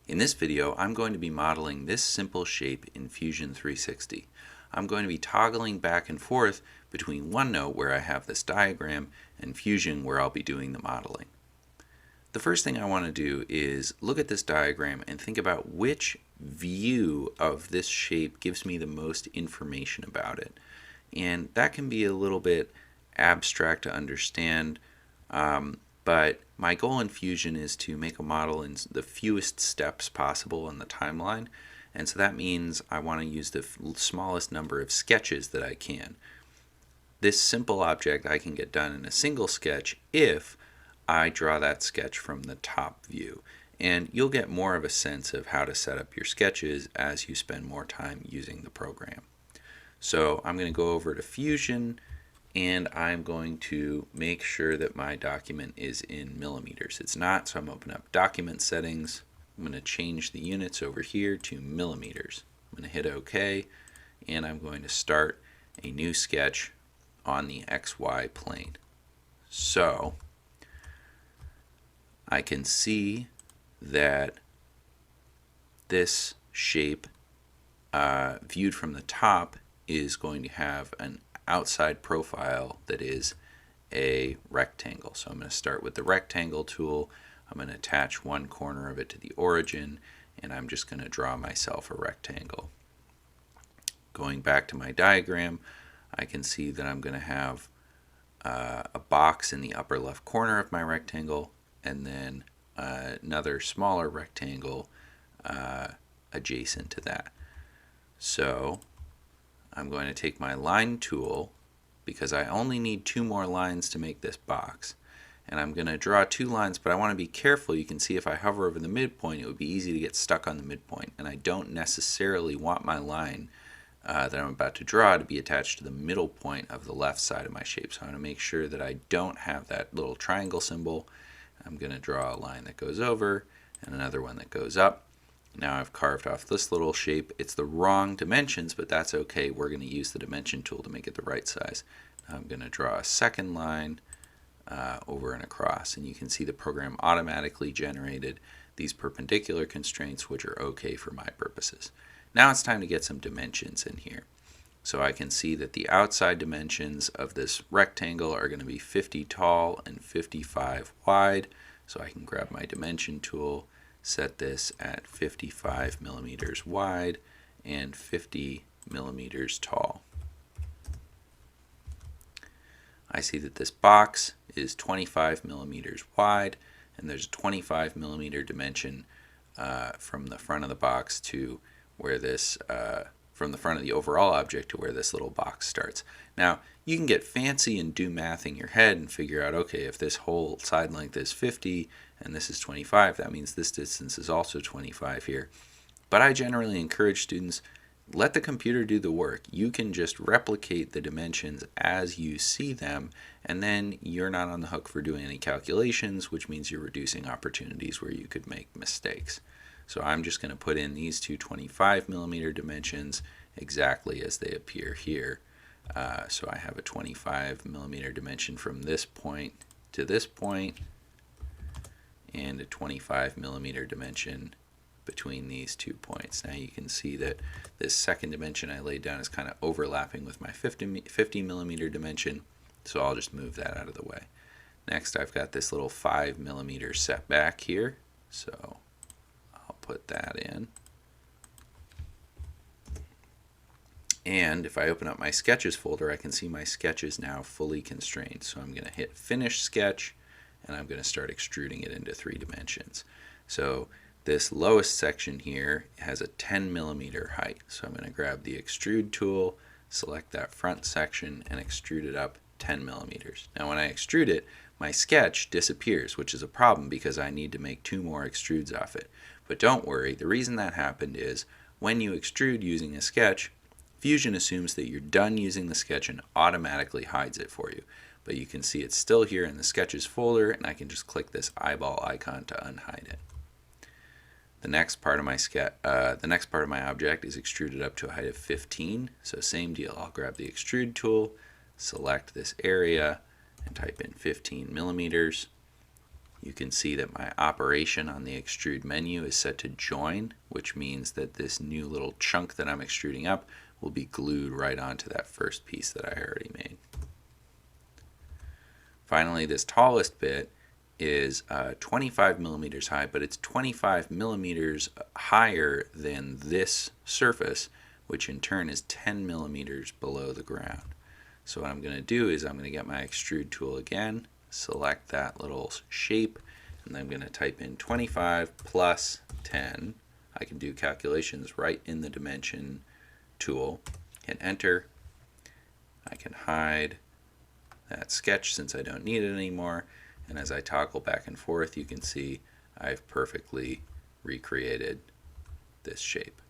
In this video, I'm going to be modeling this simple shape in Fusion 360. I'm going to be toggling back and forth between OneNote, where I have this diagram, and Fusion, where I'll be doing the modeling. The first thing I want to do is look at this diagram and think about which view of this shape gives me the most information about it. And that can be a little bit abstract to understand, but my goal in Fusion is to make a model in the fewest steps possible in the timeline, and so that means I want to use the smallest number of sketches that I can. This simple object I can get done in a single sketch if I draw that sketch from the top view, and you'll get more of a sense of how to set up your sketches as you spend more time using the program. So I'm going to go over to Fusion, and I'm going to make sure that my document is in millimeters. It's not, so I'm opening up document settings. I'm going to change the units over here to millimeters. I'm going to hit OK, and I'm going to start a new sketch on the XY plane. So I can see that this shape viewed from the top is going to have an outside profile that is a rectangle. So I'm going to start with the rectangle tool. I'm going to attach one corner of it to the origin, and I'm just going to draw myself a rectangle. Going back to my diagram, I can see that I'm going to have a box in the upper left corner of my rectangle, and then another smaller rectangle adjacent to that. So I'm going to take my line tool, because I only need two more lines to make this box, and I'm going to draw two lines, but I want to be careful. You can see if I hover over the midpoint, it would be easy to get stuck on the midpoint, and I don't necessarily want my line that I'm about to draw to be attached to the middle point of the left side of my shape. So I'm going to make sure that I don't have that little triangle symbol. I'm going to draw a line that goes over and another one that goes up. Now I've carved off this little shape. It's the wrong dimensions, but that's okay. We're going to use the dimension tool to make it the right size. Now I'm going to draw a second line over and across, and you can see the program automatically generated these perpendicular constraints, which are okay for my purposes. Now it's time to get some dimensions in here. So I can see that the outside dimensions of this rectangle are going to be 50 tall and 55 wide. So I can grab my dimension tool, set this at 55 millimeters wide and 50 millimeters tall. I see that this box is 25 millimeters wide, and there's a 25 millimeter dimension from the front of the box to where this from the front of the overall object to where this little box starts. Now, you can get fancy and do math in your head and figure out, okay, if this whole side length is 50 and this is 25, that means this distance is also 25 here. But I generally encourage students, let the computer do the work. You can just replicate the dimensions as you see them, and then you're not on the hook for doing any calculations, which means you're reducing opportunities where you could make mistakes. So I'm just going to put in these two 25 millimeter dimensions exactly as they appear here. So I have a 25 millimeter dimension from this point to this point, and a 25 millimeter dimension between these 2 points. Now you can see that this second dimension I laid down is kind of overlapping with my 50 millimeter dimension, so I'll just move that out of the way. Next, I've got this little 5 millimeter setback here, so I'll put that in. And if I open up my sketches folder, I can see my sketch is now fully constrained. So I'm going to hit finish sketch, and I'm going to start extruding it into 3 dimensions. So this lowest section here has a 10 millimeter height. So I'm going to grab the extrude tool, select that front section, and extrude it up 10 millimeters. Now when I extrude it, my sketch disappears, which is a problem because I need to make 2 more extrudes off it. But don't worry, the reason that happened is when you extrude using a sketch, Fusion assumes that you're done using the sketch and automatically hides it for you. But you can see it's still here in the sketches folder, and I can just click this eyeball icon to unhide it. The next part of my object is extruded up to a height of 15. So same deal. I'll grab the extrude tool, select this area, and type in 15 millimeters. you can see that my operation on the extrude menu is set to join, which means that this new little chunk that I'm extruding up will be glued right onto that first piece that I already made. Finally, this tallest bit is 25 millimeters high, but it's 25 millimeters higher than this surface, which in turn is 10 millimeters below the ground. So what I'm going to do is I'm going to get my extrude tool again, select that little shape, and I'm going to type in 25 plus 10. I can do calculations right in the dimension tool, hit enter. I can hide that sketch since I don't need it anymore, and as I toggle back and forth you can see I've perfectly recreated this shape.